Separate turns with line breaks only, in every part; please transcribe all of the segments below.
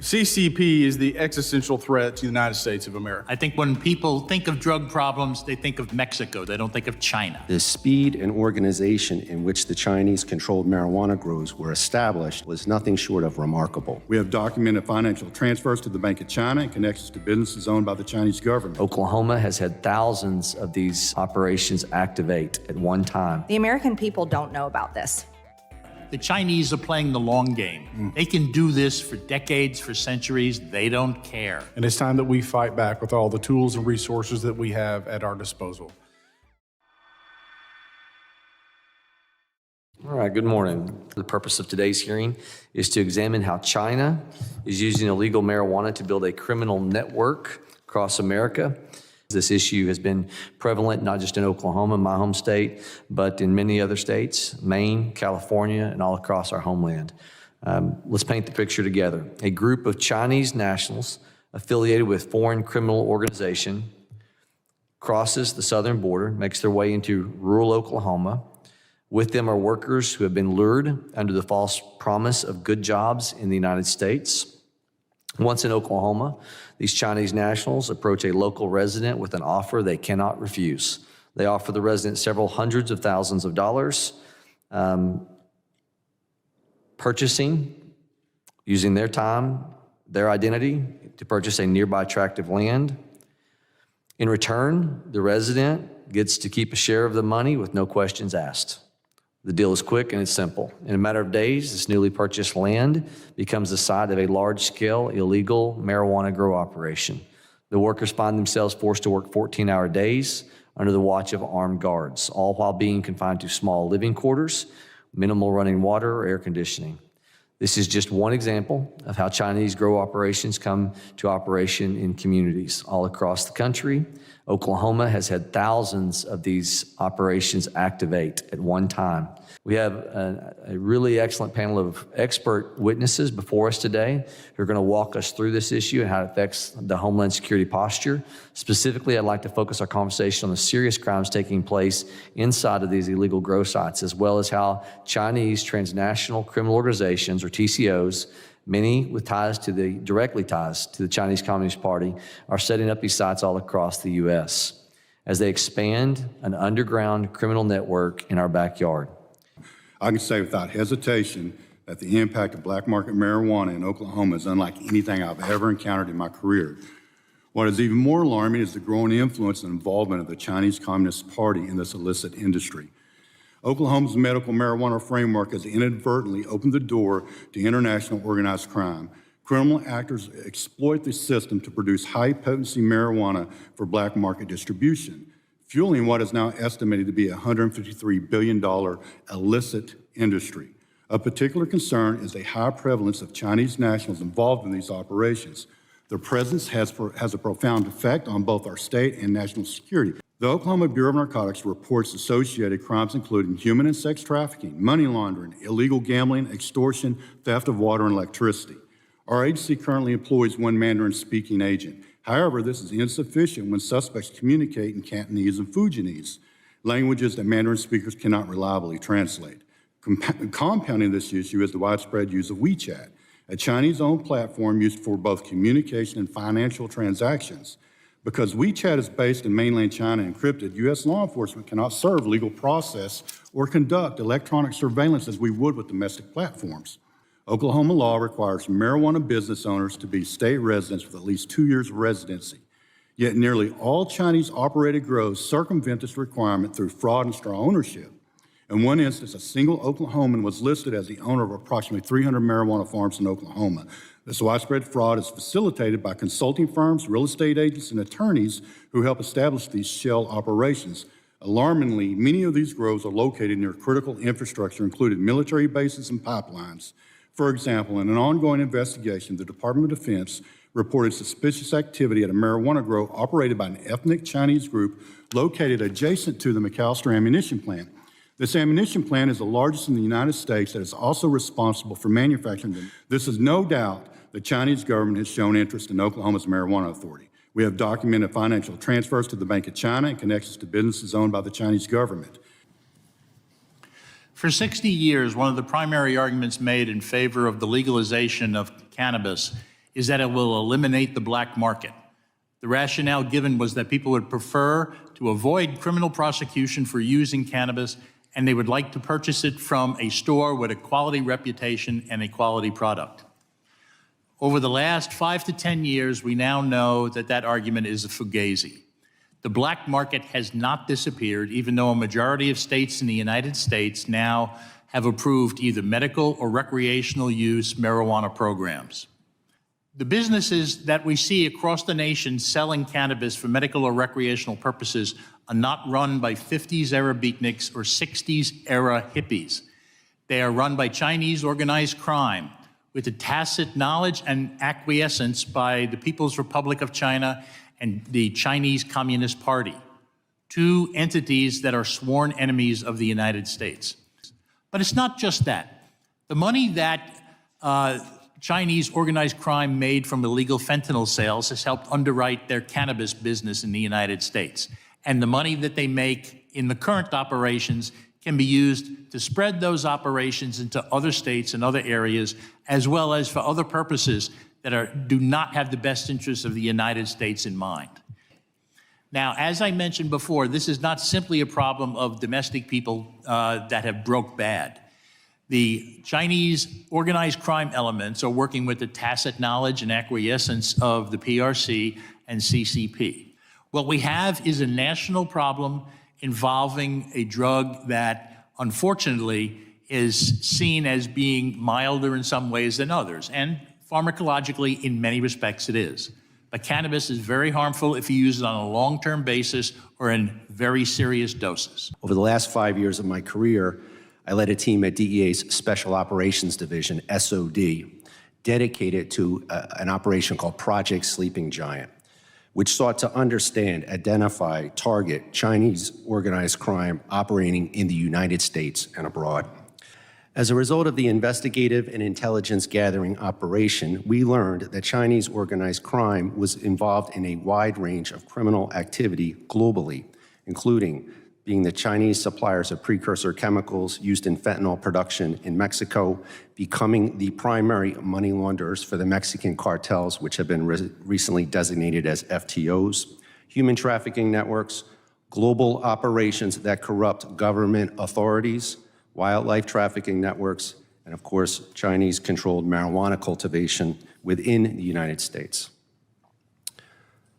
CCP is the existential threat to the United States of America.
I think when people think of drug problems, they think of Mexico. They don't think of China.
The speed and organization in which the Chinese-controlled marijuana grows were established was nothing short of remarkable.
We have documented financial transfers to the Bank of China and connections to businesses owned by the Chinese government.
Oklahoma has had thousands of these operations activate at one time.
The American people don't know about this.
The Chinese are playing the long game. They can do this for decades, for centuries. They don't care.
And it's time that we fight back with all the tools and resources that we have at our disposal.
All right, good morning. The purpose of today's hearing is to examine how China is using illegal marijuana to build a criminal network across America. This issue has been prevalent not just in Oklahoma, my home state, but in many other states, Maine, California, and all across our homeland. Let's paint the picture together. A group of Chinese nationals affiliated with foreign criminal organization crosses the southern border, makes their way into rural Oklahoma. With them are workers who have been lured under the false promise of good jobs in the United States. Once in Oklahoma, these Chinese nationals approach a local resident with an offer they cannot refuse. They offer the resident several hundreds of thousands of dollars, purchasing, using their time, their identity to purchase a nearby tract of land. In return, the resident gets to keep a share of the money with no questions asked. The deal is quick and it's simple. In a matter of days, this newly purchased land becomes the site of a large-scale illegal marijuana grow operation. The workers find themselves forced to work 14-hour days under the watch of armed guards, all while being confined to small living quarters, minimal running water or air conditioning. This is just one example of how Chinese grow operations come to operation in communities all across the country. Oklahoma has had thousands of these operations activate at one time. We have a really excellent panel of expert witnesses before us today who are going to walk us through this issue and how it affects the Homeland Security posture. Specifically, I'd like to focus our conversation on the serious crimes taking place inside of these illegal grow sites, as well as how Chinese transnational criminal organizations, or TCOs, many with directly ties to the Chinese Communist Party, are setting up these sites all across the U.S. as they expand an underground criminal network in our backyard.
I can say without hesitation that the impact of black market marijuana in Oklahoma is unlike anything I've ever encountered in my career. What is even more alarming is the growing influence and involvement of the Chinese Communist Party in this illicit industry. Oklahoma's medical marijuana framework has inadvertently opened the door to international organized crime. Criminal actors exploit the system to produce high-potency marijuana for black market distribution, fueling what is now estimated to be a $153 billion illicit industry. Of particular concern is a high prevalence of Chinese nationals involved in these operations. Their presence has a profound effect on both our state and national security. The Oklahoma Bureau of Narcotics reports associated crimes including human and sex trafficking, money laundering, illegal gambling, extortion, theft of water and electricity. Our agency currently employs one Mandarin-speaking agent. However, this is insufficient when suspects communicate in Cantonese and Fujianese, languages that Mandarin speakers cannot reliably translate. Compounding this issue is the widespread use of WeChat, a Chinese-owned platform used for both communication and financial transactions. Because WeChat is based in mainland China and encrypted, U.S. law enforcement cannot serve legal process or conduct electronic surveillance as we would with domestic platforms. Oklahoma law requires marijuana business owners to be state residents with at least 2 years of residency. Yet nearly all Chinese-operated grows circumvent this requirement through fraud and straw ownership. In one instance, a single Oklahoman was listed as the owner of approximately 300 marijuana farms in Oklahoma. This widespread fraud is facilitated by consulting firms, real estate agents, and attorneys who help establish these shell operations. Alarmingly, many of these grows are located near critical infrastructure, including military bases and pipelines. For example, in an ongoing investigation, the Department of Defense reported suspicious activity at a marijuana grow operated by an ethnic Chinese group located adjacent to the McAllister ammunition plant. This ammunition plant is the largest in the United States that is also responsible for manufacturing them. This is no doubt the Chinese government has shown interest in Oklahoma's marijuana authority. We have documented financial transfers to the Bank of China and connections to businesses owned by the Chinese government.
For 60 years, one of the primary arguments made in favor of the legalization of cannabis is that it will eliminate the black market. The rationale given was that people would prefer to avoid criminal prosecution for using cannabis, and they would like to purchase it from a store with a quality reputation and a quality product. Over the last 5 to 10 years, we now know that that argument is a fugazi. The black market has not disappeared, even though a majority of states in the United States now have approved either medical or recreational use marijuana programs. The businesses that we see across the nation selling cannabis for medical or recreational purposes are not run by 50s-era beatniks or 60s-era hippies. They are run by Chinese organized crime with the tacit knowledge and acquiescence by the People's Republic of China and the Chinese Communist Party, two entities that are sworn enemies of the United States. But it's not just that. The money that Chinese organized crime made from illegal fentanyl sales has helped underwrite their cannabis business in the United States. And the money that they make in the current operations can be used to spread those operations into other states and other areas, as well as for other purposes that do not have the best interests of the United States in mind. Now, as I mentioned before, this is not simply a problem of domestic people that have broke bad. The Chinese organized crime elements are working with the tacit knowledge and acquiescence of the PRC and CCP. What we have is a national problem involving a drug that, unfortunately, is seen as being milder in some ways than others, and pharmacologically, in many respects, it is. But cannabis is very harmful if you use it on a long-term basis or in very serious doses.
Over the last 5 years of my career, I led a team at DEA's Special Operations Division, SOD, dedicated to an operation called Project Sleeping Giant, which sought to understand, identify, target Chinese organized crime operating in the United States and abroad. As a result of the investigative and intelligence gathering operation, we learned that Chinese organized crime was involved in a wide range of criminal activity globally, including being the Chinese suppliers of precursor chemicals used in fentanyl production in Mexico, becoming the primary money launderers for the Mexican cartels, which have been recently designated as FTOs, human trafficking networks, global operations that corrupt government authorities, wildlife trafficking networks, and of course, Chinese-controlled marijuana cultivation within the United States.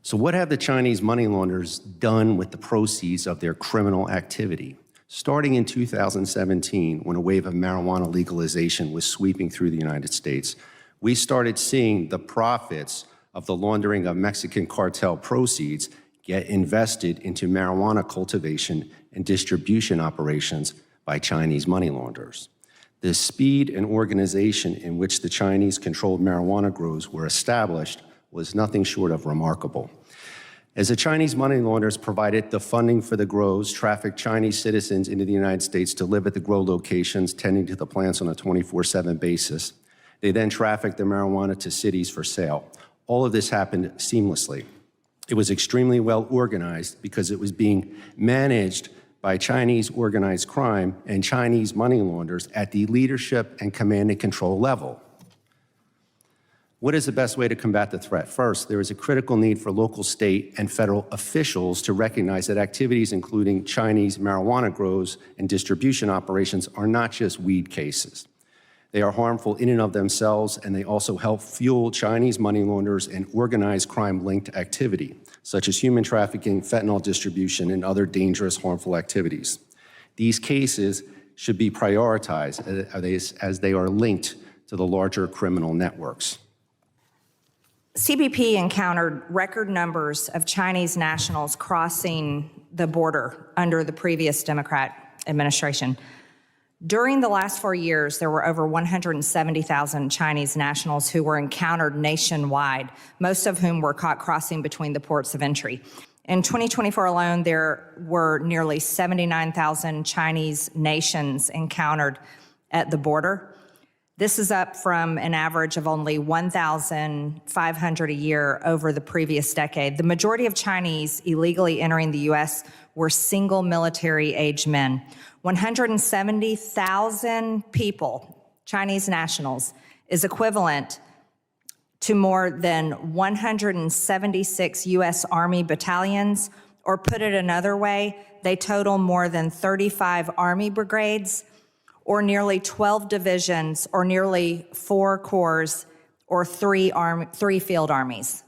So what have the Chinese money launderers done with the proceeds of their criminal activity? Starting in 2017, when a wave of marijuana legalization was sweeping through the United States, we started seeing the profits of the laundering of Mexican cartel proceeds get invested into marijuana cultivation and distribution operations by Chinese money launderers. The speed and organization in which the Chinese-controlled marijuana grows were established was nothing short of remarkable. As the Chinese money launderers provided the funding for the grows, trafficked Chinese citizens into the United States to live at the grow locations, tending to the plants on a 24/7 basis. They then trafficked the marijuana to cities for sale. All of this happened seamlessly. It was extremely well organized because it was being managed by Chinese organized crime and Chinese money launderers at the leadership and command and control level. What is the best way to combat the threat? First, there is a critical need for local, state, and federal officials to recognize that activities including Chinese marijuana grows and distribution operations are not just weed cases. They are harmful in and of themselves, and they also help fuel Chinese money launderers and organized crime-linked activity, such as human trafficking, fentanyl distribution, and other dangerous, harmful activities. These cases should be prioritized as they are linked to the larger criminal networks.
CBP encountered record numbers of Chinese nationals crossing the border under the previous Democrat administration. During the last 4 years, there were over 170,000 Chinese nationals who were encountered nationwide, most of whom were caught crossing between the ports of entry. In 2024 alone, there were nearly 79,000 Chinese nations encountered at the border. This is up from an average of only 1,500 a year over the previous decade. The majority of Chinese illegally entering the U.S. were single military-age men. 170,000 people, Chinese nationals, is equivalent to more than 176 U.S. Army battalions, or put it another way, they total more than 35 Army brigades, or nearly 12 divisions, or nearly 4 corps, or 3 field armies.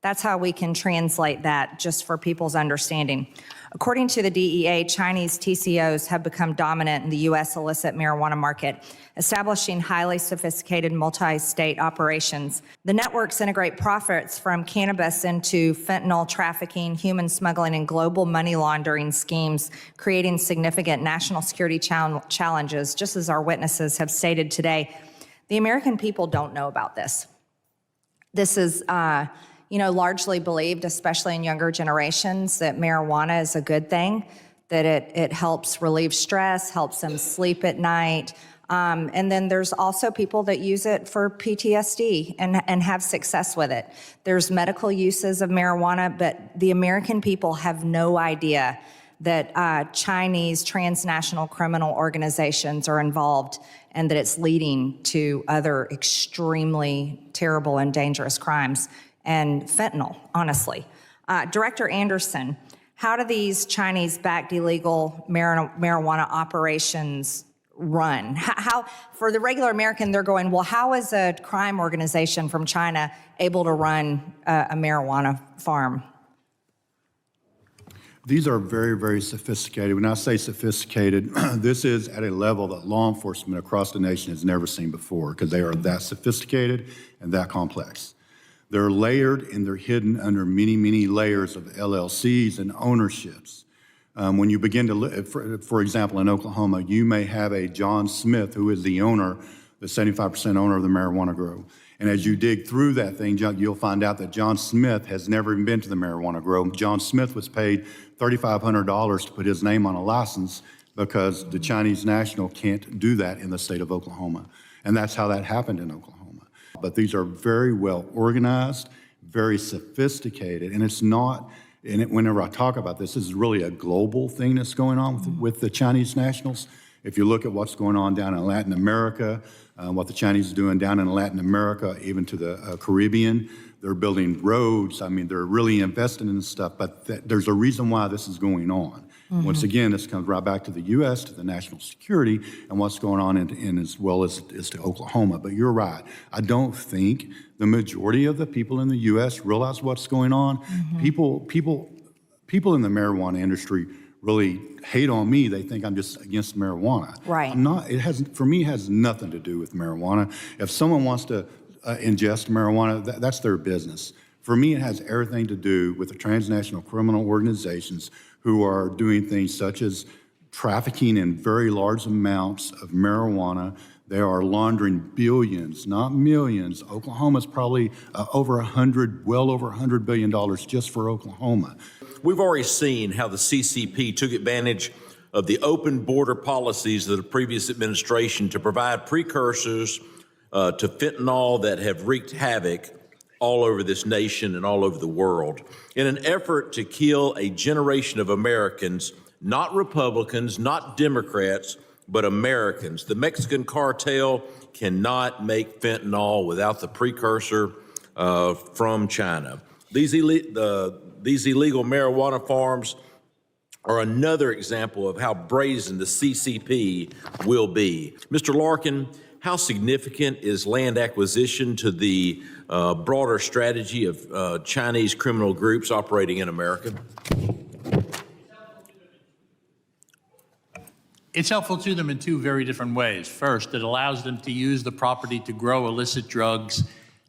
That's how we can translate that, just for people's understanding. According to the DEA, Chinese TCOs have become dominant in the U.S. illicit marijuana market, establishing highly sophisticated multi-state operations. The networks integrate profits from cannabis into fentanyl trafficking, human smuggling, and global money laundering schemes, creating significant national security challenges, just as our witnesses have stated today. The American people don't know about this. This is largely believed, especially in younger generations, that marijuana is a good thing, that it helps relieve stress, helps them sleep at night. And then there's also people that use it for PTSD and have success with it. There's medical uses of marijuana, but the American people have no idea that Chinese transnational criminal organizations are involved and that it's leading to other extremely terrible and dangerous crimes. And fentanyl, honestly. Director Anderson, how do these Chinese-backed illegal marijuana operations run? How, for the regular American, they're going, well, how is a crime organization from China able to run a marijuana farm?
These are very, very sophisticated. When I say sophisticated, this is at a level that law enforcement across the nation has never seen before, because they are that sophisticated and that complex. They're layered and they're hidden under many, many layers of LLCs and ownerships. When you begin to look, for example, in Oklahoma, you may have a John Smith who is the owner, the 75% owner of the marijuana grow. And as you dig through that thing, you'll find out that John Smith has never even been to the marijuana grow. John Smith was paid $3,500 to put his name on a license because the Chinese national can't do that in the state of Oklahoma. And that's how that happened in Oklahoma. But these are very well organized, very sophisticated, and it's not, whenever I talk about this is really a global thing that's going on with the Chinese nationals. If you look at what's going on down in Latin America, what the Chinese are doing down in Latin America, even to the Caribbean, they're building roads. I mean, they're really investing in this stuff, but there's a reason why this is going on. Once again, this comes right back to the U.S., to the national security, and what's going on in as well as to Oklahoma. But you're right. I don't think the majority of the people in the U.S. realize what's going on. People in the marijuana industry really hate on me. They think I'm just against marijuana.
Right.
I'm not. For me, it has nothing to do with marijuana. If someone wants to ingest marijuana, that's their business. For me, it has everything to do with the transnational criminal organizations who are doing things such as trafficking in very large amounts of marijuana. They are laundering billions, not millions. Oklahoma's probably well over $100 billion just for Oklahoma.
We've already seen how the CCP took advantage of the open border policies of the previous administration to provide precursors to fentanyl that have wreaked havoc all over this nation and all over the world in an effort to kill a generation of Americans, not Republicans, not Democrats, but Americans. The Mexican cartel cannot make fentanyl without the precursor from China. These illegal marijuana farms are another example of how brazen the CCP will be. Mr. Larkin, how significant is land acquisition to the broader strategy of Chinese criminal groups operating in America?
It's helpful to them in two very different ways. First, it allows them to use the property to grow illicit drugs,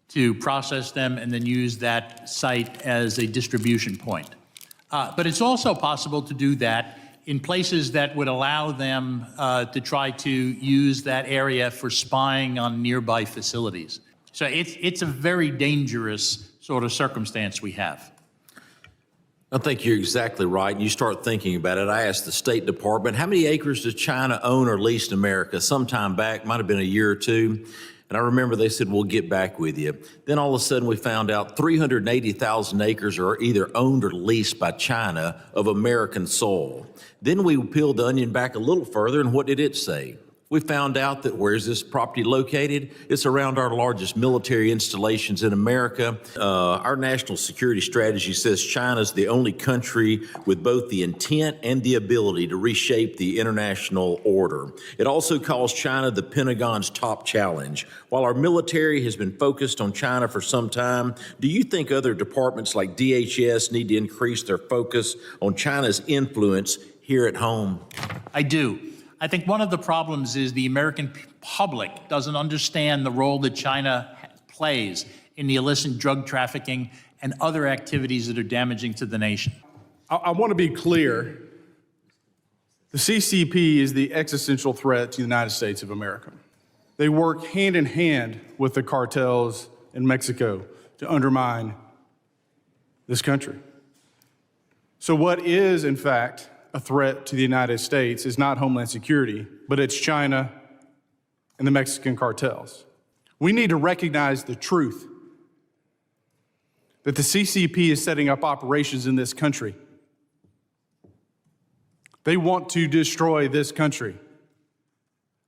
to process them, and then use that site as a distribution point. But it's also possible to do that in places that would allow them to try to use that area for spying on nearby facilities. So it's a very dangerous sort of circumstance we have.
I think you're exactly right. And you start thinking about it. I asked the State Department, how many acres does China own or lease in America? Sometime back, might have been a year or two. And I remember they said, we'll get back with you. Then all of a sudden we found out 380,000 acres are either owned or leased by China of American soil. Then we peeled the onion back a little further, and what did it say? We found out that where is this property located? It's around our largest military installations in America. Our national security strategy says China is the only country with both the intent and the ability to reshape the international order. It also calls China the Pentagon's top challenge. While our military has been focused on China for some time, do you think other departments like DHS need to increase their focus on China's influence here at home?
I do. I think one of the problems is the American public doesn't understand the role that China plays in the illicit drug trafficking and other activities that are damaging to the nation.
I want to be clear. The CCP is the existential threat to the United States of America. They work hand in hand with the cartels in Mexico to undermine this country. So what is, in fact, a threat to the United States is not Homeland Security, but it's China and the Mexican cartels. We need to recognize the truth that the CCP is setting up operations in this country. They want to destroy this country.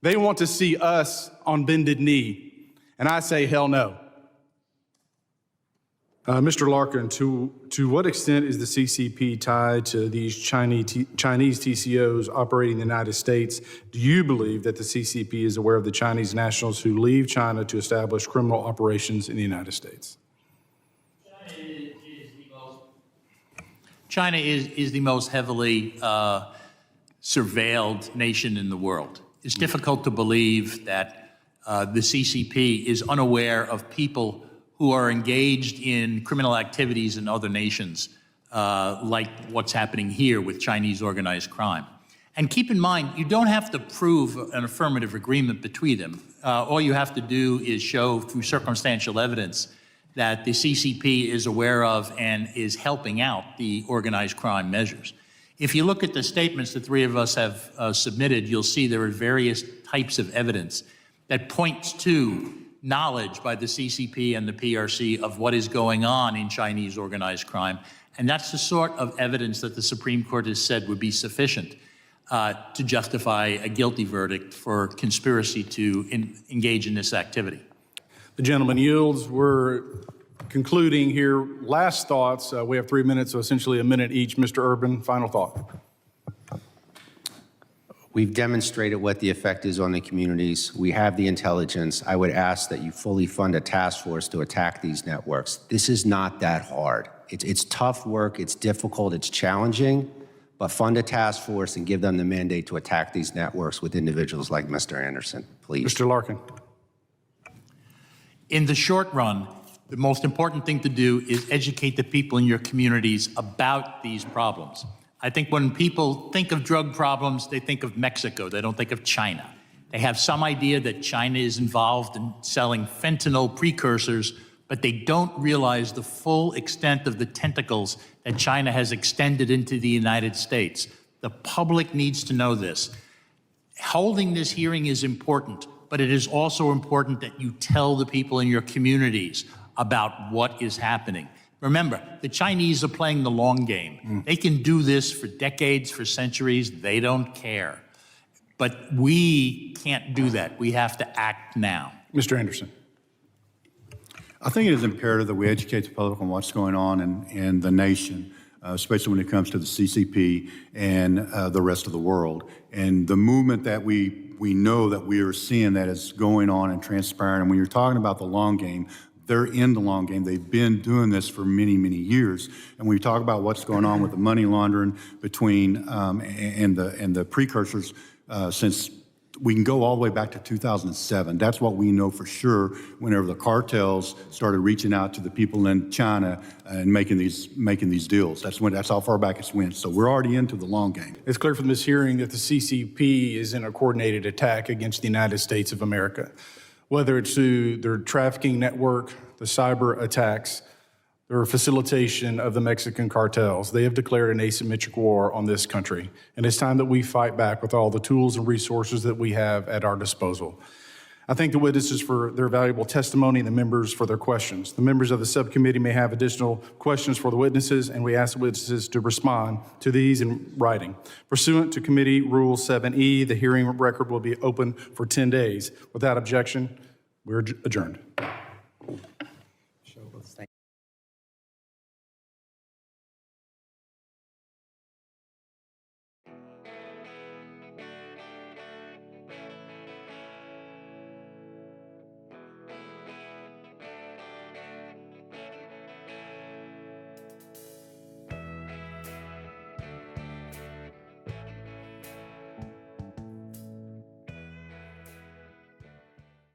They want to see us on bended knee, and I say hell no. Mr. Larkin, to what extent is the CCP tied to these Chinese TCOs operating in the United States? Do you believe that the CCP is aware of the Chinese nationals who leave China to establish criminal operations in the United States?
China is the most heavily surveilled nation in the world. It's difficult to believe that the CCP is unaware of people who are engaged in criminal activities in other nations, like what's happening here with Chinese organized crime. And keep in mind, you don't have to prove an affirmative agreement between them. All you have to do is show through circumstantial evidence that the CCP is aware of and is helping out the organized crime measures. If you look at the statements the three of us have submitted, you'll see there are various types of evidence that points to knowledge by the CCP and the PRC of what is going on in Chinese organized crime. And that's the sort of evidence that the Supreme Court has said would be sufficient to justify a guilty verdict for conspiracy to engage in this activity.
The gentleman yields. We're concluding here. Last thoughts. We have 3 minutes, so essentially a minute each. Mr. Urban, final thought.
We've demonstrated what the effect is on the communities. We have the intelligence. I would ask that you fully fund a task force to attack these networks. This is not that hard. It's tough work, it's difficult, it's challenging, but fund a task force and give them the mandate to attack these networks with individuals like Mr. Anderson, please.
Mr. Larkin.
In the short run, the most important thing to do is educate the people in your communities about these problems. I think when people think of drug problems, they think of Mexico. They don't think of China. They have some idea that China is involved in selling fentanyl precursors, but they don't realize the full extent of the tentacles that China has extended into the United States. The public needs to know this. Holding this hearing is important, but it is also important that you tell the people in your communities about what is happening. Remember, the Chinese are playing the long game. They can do this for decades, for centuries. They don't care. But we can't do that. We have to act now.
Mr. Anderson.
I think it is imperative that we educate the public on what's going on in the nation, especially when it comes to the CCP and the rest of the world. And the movement that we know that we are seeing that is going on and transpiring. And when you're talking about the long game, they're in the long game. They've been doing this for many, many years. And when we talk about what's going on with the money laundering between and the precursors, since we can go all the way back to 2007. That's what we know for sure. Whenever the cartels started reaching out to the people in China and making these deals, that's how far back it's went. So we're already into the long game.
It's clear from this hearing that the CCP is in a coordinated attack against the United States of America. Whether it's through their trafficking network, the cyber attacks, their facilitation of the Mexican cartels, they have declared an asymmetric war on this country. And it's time that we fight back with all the tools and resources that we have at our disposal. I thank the witnesses for their valuable testimony and the members for their questions. The members of the subcommittee may have additional questions for the witnesses, and we ask the witnesses to respond to these in writing. Pursuant to Committee Rule 7E, the hearing record will be open for 10 days. Without objection, we're adjourned.